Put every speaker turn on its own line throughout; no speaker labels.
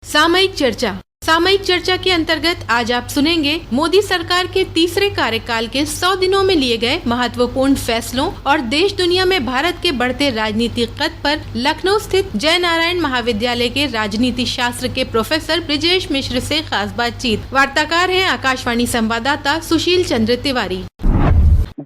सामयिक चर्चा के अंतर्गत आज आप सुनेंगे मोदी सरकार के तीसरे कार्यकाल के 100 दिनों में लिए गए महत्वपूर्ण फैसलों और देश दुनिया में भारत के बढ़ते राजनीतिक कद पर लखनऊ स्थित जय नारायण महाविद्यालय के राजनीति शास्त्र के प्रोफेसर ब्रजेश मिश्र से खास बातचीत। वार्ताकार हैं आकाशवाणी संवाददाता सुशील चंद्र तिवारी।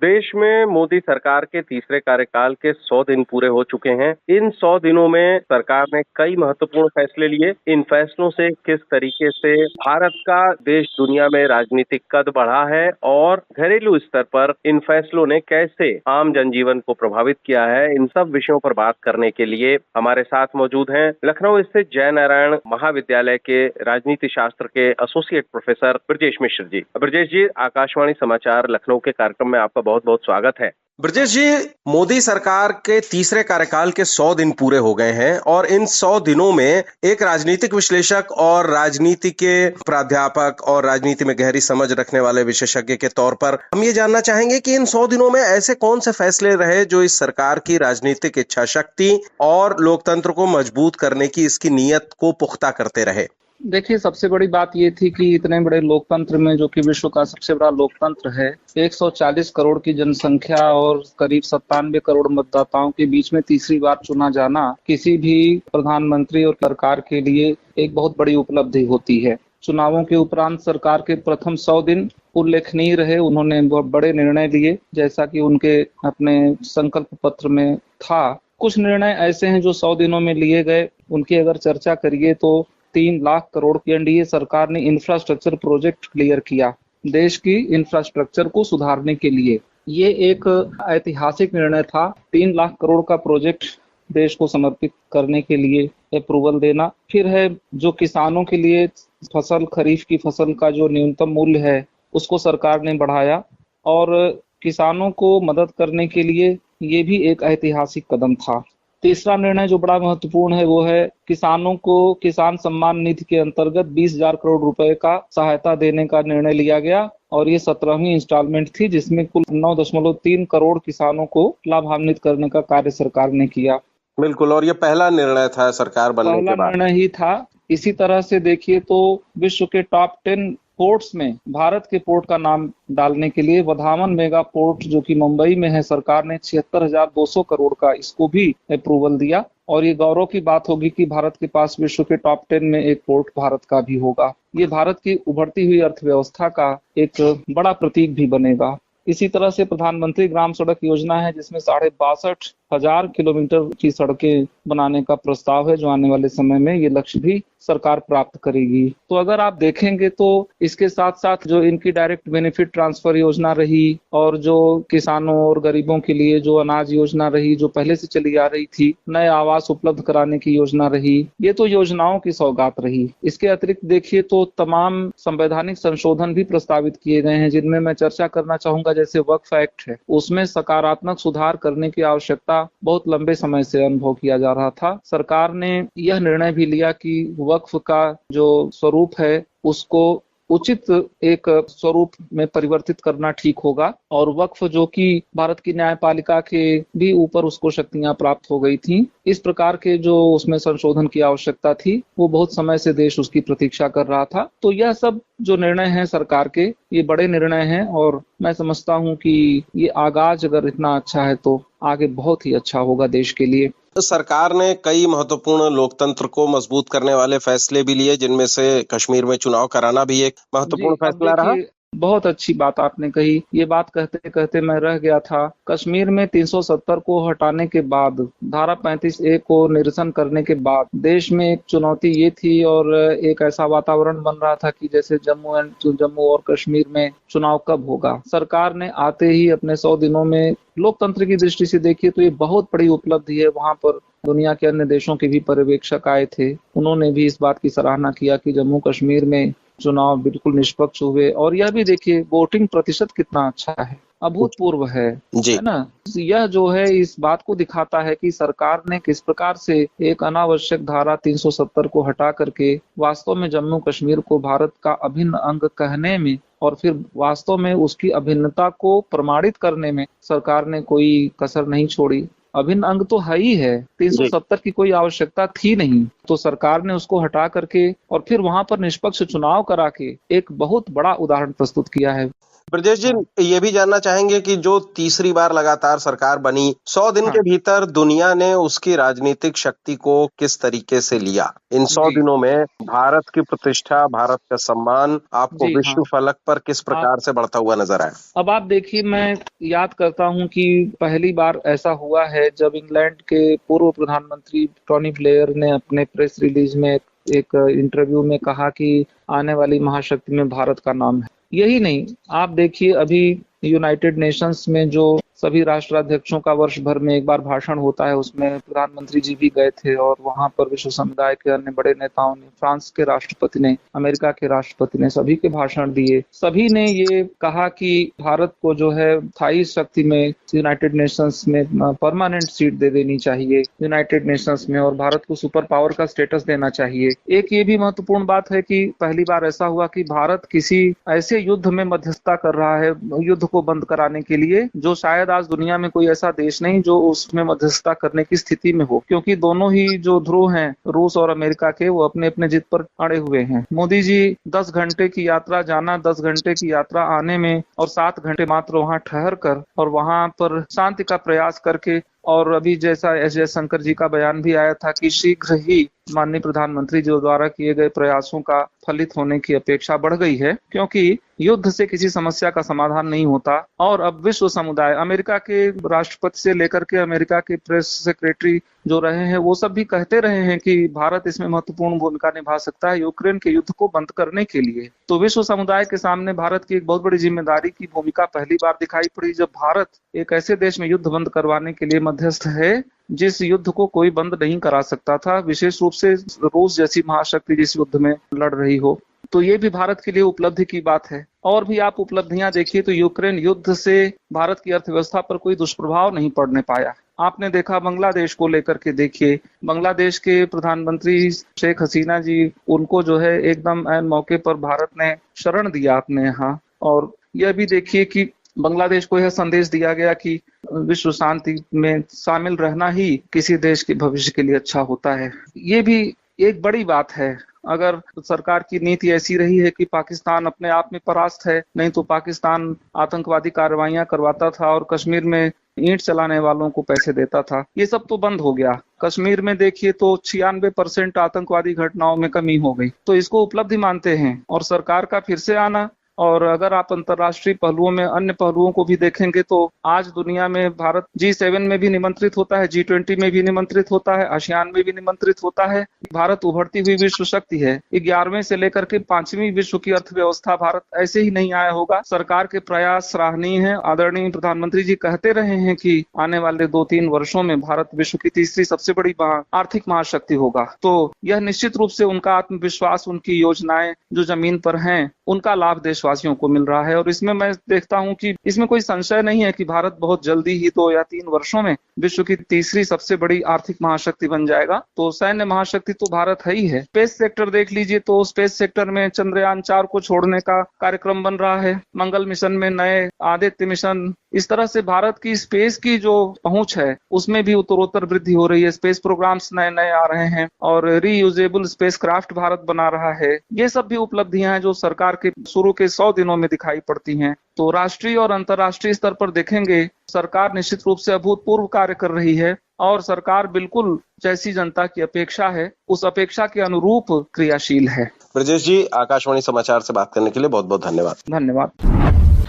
देश में मोदी सरकार के तीसरे कार्यकाल के 100 दिन पूरे हो चुके हैं। इन 100 दिनों में सरकार ने कई महत्वपूर्ण फैसले लिए। इन फैसलों से किस तरीके से भारत का देश दुनिया में राजनीतिक कद बढ़ा है और घरेलू स्तर पर इन फैसलों ने कैसे आम जनजीवन को प्रभावित किया है, इन सब विषयों पर बात करने के लिए हमारे साथ मौजूद हैं लखनऊ स्थित जय नारायण महाविद्यालय के राजनीति शास्त्र के एसोसिएट प्रोफेसर ब्रजेश मिश्र जी। ब्रजेश जी, आकाशवाणी समाचार लखनऊ के कार्यक्रम में आपका बहुत बहुत स्वागत है।
ब्रजेश जी, मोदी सरकार के तीसरे कार्यकाल के 100 दिन पूरे हो गए हैं और इन 100 दिनों में एक राजनीतिक विश्लेषक और राजनीति के प्राध्यापक और राजनीति में गहरी समझ रखने वाले विशेषज्ञ के तौर पर हम ये जानना चाहेंगे कि इन 100 दिनों में ऐसे कौन से फैसले रहे जो इस सरकार की राजनीतिक इच्छा शक्ति और लोकतंत्र को मजबूत करने की इसकी नीयत को पुख्ता करते रहे।
देखिए, सबसे बड़ी बात ये थी कि इतने बड़े लोकतंत्र में, जो कि विश्व का सबसे बड़ा लोकतंत्र है, 140 करोड़ की जनसंख्या और करीब 97 करोड़ मतदाताओं के बीच में तीसरी बार चुना जाना किसी भी प्रधानमंत्री और सरकार के लिए एक बहुत बड़ी उपलब्धि होती है। चुनावों के उपरांत सरकार के प्रथम 100 दिन उल्लेखनीय रहे। उन्होंने बहुत बड़े निर्णय लिए, जैसा कि उनके अपने संकल्प पत्र में था। कुछ निर्णय ऐसे हैं जो 100 दिनों में लिए गए। उनकी अगर चर्चा करिए तो 3 लाख करोड़ की एनडीए सरकार ने इंफ्रास्ट्रक्चर प्रोजेक्ट क्लियर किया, देश की इंफ्रास्ट्रक्चर को सुधारने के लिए। ये एक ऐतिहासिक निर्णय था। 3 लाख करोड़ का प्रोजेक्ट देश को समर्पित करने के लिए अप्रूवल देना। फिर है जो किसानों के लिए फसल, खरीफ की फसल का जो न्यूनतम मूल्य है उसको सरकार ने बढ़ाया और किसानों को मदद करने के लिए ये भी एक ऐतिहासिक कदम था। तीसरा निर्णय जो बड़ा महत्वपूर्ण है वो है किसानों को किसान सम्मान निधि के अंतर्गत 20,000 करोड़ रुपए का सहायता देने का निर्णय लिया गया और ये 17वीं इंस्टॉलमेंट थी, जिसमें कुल 9.3 करोड़ किसानों को लाभान्वित करने का कार्य सरकार ने किया।
बिल्कुल, और ये पहला निर्णय था सरकार बनने के बाद।
पहला निर्णय ही था। इसी तरह से देखिए तो विश्व के टॉप 10 पोर्ट्स में भारत के पोर्ट का नाम डालने के लिए वधावन मेगा पोर्ट, जो कि मुंबई में है, सरकार ने 76,200 करोड़ का इसको भी अप्रूवल दिया। और ये गौरव की बात होगी कि भारत के पास विश्व के टॉप 10 में एक पोर्ट भारत का भी होगा। ये भारत की उभरती हुई अर्थव्यवस्था का एक बड़ा प्रतीक भी बनेगा। इसी तरह से प्रधानमंत्री ग्राम सड़क योजना है, जिसमें 62,500 किलोमीटर की सड़कें बनाने का प्रस्ताव है, जो आने वाले समय में ये लक्ष्य भी सरकार प्राप्त करेगी। तो अगर आप देखेंगे तो इसके साथ साथ जो इनकी डायरेक्ट बेनिफिट ट्रांसफर योजना रही और जो किसानों और गरीबों के लिए जो अनाज योजना रही, जो पहले से चली आ रही थी, नए आवास उपलब्ध कराने की योजना रही, ये तो योजनाओं की सौगात रही। इसके अतिरिक्त देखिए तो तमाम संवैधानिक संशोधन भी प्रस्तावित किए गए हैं, जिनमें मैं चर्चा करना चाहूंगा। जैसे वक्फ एक्ट है, उसमें सकारात्मक सुधार करने की आवश्यकता बहुत लंबे समय से अनुभव किया जा रहा था। सरकार ने यह निर्णय भी लिया कि वक्फ का जो स्वरूप है उसको उचित एक स्वरूप में परिवर्तित करना ठीक होगा और वक्फ जो कि भारत की न्यायपालिका के भी ऊपर उसको शक्तियां प्राप्त हो गई थी। इस प्रकार के जो उसमें संशोधन की आवश्यकता थी, वो बहुत समय से देश उसकी प्रतीक्षा कर रहा था। तो यह सब जो निर्णय हैं सरकार के, ये बड़े निर्णय हैं और मैं समझता हूं कि ये आगाज अगर इतना अच्छा है तो आगे बहुत ही अच्छा होगा देश के लिए।
सरकार ने कई महत्वपूर्ण लोकतंत्र को मजबूत करने वाले फैसले भी लिए, जिनमें से कश्मीर में चुनाव कराना भी एक महत्वपूर्ण फैसला रहा।
बहुत अच्छी बात आपने कही। ये बात कहते कहते मैं रह गया था। कश्मीर में 370 को हटाने के बाद, धारा 35A को निरसन करने के बाद देश में एक चुनौती ये थी और एक ऐसा वातावरण बन रहा था कि जैसे जम्मू और कश्मीर में चुनाव कब होगा। सरकार ने आते ही अपने 100 दिनों में लोकतंत्र की दृष्टि से देखिए तो ये बहुत बड़ी उपलब्धि है। वहां पर दुनिया के अन्य देशों के भी पर्यवेक्षक आए थे, उन्होंने भी इस बात की सराहना किया कि जम्मू कश्मीर में चुनाव बिल्कुल निष्पक्ष हुए। और यह भी देखिए वोटिंग प्रतिशत कितना अच्छा है, अभूतपूर्व है ना। यह जो है इस बात को दिखाता है कि सरकार ने किस प्रकार से एक अनावश्यक धारा 370 को हटा करके वास्तव में जम्मू कश्मीर को भारत का अभिन्न अंग कहने में और फिर वास्तव में उसकी अभिन्नता को प्रमाणित करने में सरकार ने कोई कसर नहीं छोड़ी। अभिन्न अंग तो है ही है। 370 की कोई आवश्यकता थी नहीं, तो सरकार ने उसको हटा करके और फिर वहां पर निष्पक्ष चुनाव करा के एक बहुत बड़ा उदाहरण प्रस्तुत किया है।
ब्रजेश जी, ये भी जानना चाहेंगे कि जो तीसरी बार लगातार सरकार बनी, 100 दिन के भीतर दुनिया ने उसकी राजनीतिक शक्ति को किस तरीके से लिया? इन 100 दिनों में भारत की प्रतिष्ठा, भारत का सम्मान आपको विश्व फलक पर किस प्रकार से बढ़ता हुआ नजर आया?
अब आप देखिए, मैं याद करता हूं कि पहली बार ऐसा हुआ है जब इंग्लैंड के पूर्व प्रधानमंत्री टोनी ब्लेयर ने अपने प्रेस रिलीज में एक इंटरव्यू में कहा कि आने वाली महाशक्ति में भारत का नाम है। यही नहीं, आप देखिए अभी यूनाइटेड नेशंस में जो सभी राष्ट्राध्यक्षों का वर्ष भर में एक बार भाषण होता है, उसमें प्रधानमंत्री जी भी गए थे और वहां पर विश्व समुदाय के अन्य बड़े नेताओं ने, फ्रांस के राष्ट्रपति ने, अमेरिका के राष्ट्रपति ने, सभी के भाषण दिए। सभी ने ये कहा कि भारत को जो है स्थायी शक्ति में यूनाइटेड नेशंस में परमानेंट सीट दे देनी चाहिए यूनाइटेड नेशंस में, और भारत को सुपर पावर का स्टेटस देना चाहिए। एक ये भी महत्वपूर्ण बात है कि पहली बार ऐसा हुआ कि भारत किसी ऐसे युद्ध में मध्यस्थता कर रहा है, युद्ध को बंद कराने के लिए, जो शायद आज दुनिया में कोई ऐसा देश नहीं जो उसमें मध्यस्थता करने की स्थिति में हो, क्योंकि दोनों ही जो ध्रुव हैं, रूस और अमेरिका के, वो अपने अपने जिद पर अड़े हुए हैं। मोदी जी 10 घंटे की यात्रा जाना, 10 घंटे की यात्रा आने में और 7 घंटे मात्र वहां ठहर कर और वहां पर शांति का प्रयास करके, और अभी जैसा एस जयशंकर जी का बयान भी आया था कि शीघ्र ही माननीय प्रधानमंत्री जी द्वारा किए गए प्रयासों का फलित होने की अपेक्षा बढ़ गई है, क्योंकि युद्ध से किसी समस्या का समाधान नहीं होता। और अब विश्व समुदाय, अमेरिका के राष्ट्रपति से लेकर के अमेरिका के प्रेस सेक्रेटरी जो रहे हैं, वो सब भी कहते रहे हैं कि भारत इसमें महत्वपूर्ण भूमिका निभा सकता है यूक्रेन के युद्ध को बंद करने के लिए। तो विश्व समुदाय के सामने भारत की एक बहुत बड़ी जिम्मेदारी की भूमिका पहली बार दिखाई पड़ी, जब भारत एक ऐसे देश में युद्ध बंद करवाने के लिए मध्यस्थ है जिस युद्ध को कोई बंद नहीं करा सकता था, विशेष रूप से रूस जैसी महाशक्ति जिस युद्ध में लड़ रही हो। तो ये भी भारत के लिए उपलब्धि की बात है। और भी आप उपलब्धियां देखिए तो यूक्रेन युद्ध से भारत की अर्थव्यवस्था पर कोई दुष्प्रभाव नहीं पड़ने पाया। आपने देखा बांग्लादेश को लेकर के, देखिए बांग्लादेश के प्रधानमंत्री शेख हसीना जी, उनको जो है एकदम ऐन मौके पर भारत ने शरण दिया अपने यहाँ। और यह भी देखिए कि बांग्लादेश को यह संदेश दिया गया कि विश्व शांति में शामिल रहना ही किसी देश के भविष्य के लिए अच्छा होता है। ये भी एक बड़ी बात है। अगर सरकार की नीति ऐसी रही है कि पाकिस्तान अपने आप में परास्त है, नहीं तो पाकिस्तान आतंकवादी कार्रवाइयां करवाता था और कश्मीर में ईंट चलाने वालों को पैसे देता था, ये सब तो बंद हो गया। कश्मीर में देखिए तो 96% आतंकवादी घटनाओं में कमी हो गई, तो इसको उपलब्धि मानते हैं। और सरकार का फिर से आना, और अगर आप अंतर्राष्ट्रीय पहलुओं में अन्य पहलुओं को भी देखेंगे तो आज दुनिया में भारत G7 में भी निमंत्रित होता है, G20 में भी निमंत्रित होता है, आसियान में भी निमंत्रित होता है। भारत उभरती हुई विश्व शक्ति है। 11वें से लेकर के 5वीं विश्व की अर्थव्यवस्था भारत ऐसे ही नहीं आया होगा। सरकार के प्रयास सराहनीय है। आदरणीय प्रधानमंत्री जी कहते रहे हैं कि आने वाले 2-3 वर्षों में भारत विश्व की तीसरी सबसे बड़ी आर्थिक महाशक्ति होगा। तो यह निश्चित रूप से उनका आत्मविश्वास, उनकी योजनाएं जो जमीन पर हैं, उनका लाभ देशवासियों को मिल रहा है। और इसमें मैं देखता हूं कि इसमें कोई संशय नहीं है कि भारत बहुत जल्दी ही 2 या 3 वर्षों में विश्व की तीसरी सबसे बड़ी आर्थिक महाशक्ति बन जाएगा। तो सैन्य महाशक्ति तो भारत है ही है। स्पेस सेक्टर देख लीजिए तो स्पेस सेक्टर में चंद्रयान 4 को छोड़ने का कार्यक्रम बन रहा है, मंगल मिशन में नए आदित्य मिशन, इस तरह से भारत की स्पेस की जो पहुंच है उसमें भी उत्तरोत्तर वृद्धि हो रही है। स्पेस प्रोग्राम्स नए नए आ रहे हैं और रीयूजेबल स्पेस क्राफ्ट भारत बना रहा है। ये सब भी उपलब्धियां हैं जो सरकार के शुरू के 100 दिनों में दिखाई पड़ती हैं। तो राष्ट्रीय और अंतर्राष्ट्रीय स्तर पर देखेंगे, सरकार निश्चित रूप से अभूतपूर्व कार्य कर रही है और सरकार बिल्कुल जैसी जनता की अपेक्षा है उस अपेक्षा के अनुरूप क्रियाशील है।
ब्रजेश जी, आकाशवाणी समाचार से बात करने के लिए बहुत बहुत धन्यवाद।
धन्यवाद।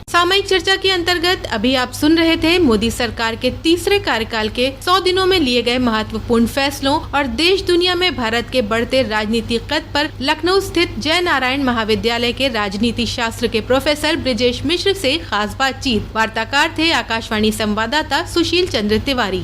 सामयिक चर्चा के अंतर्गत अभी आप सुन रहे थे मोदी सरकार के तीसरे कार्यकाल के 100 दिनों में लिए गए महत्वपूर्ण फैसलों और देश दुनिया में भारत के बढ़ते राजनीतिक कद पर लखनऊ स्थित जय नारायण महाविद्यालय के राजनीति शास्त्र के प्रोफेसर ब्रिजेश मिश्र से खास बातचीत। वार्ताकार थे आकाशवाणी संवाददाता सुशील चंद्र तिवारी।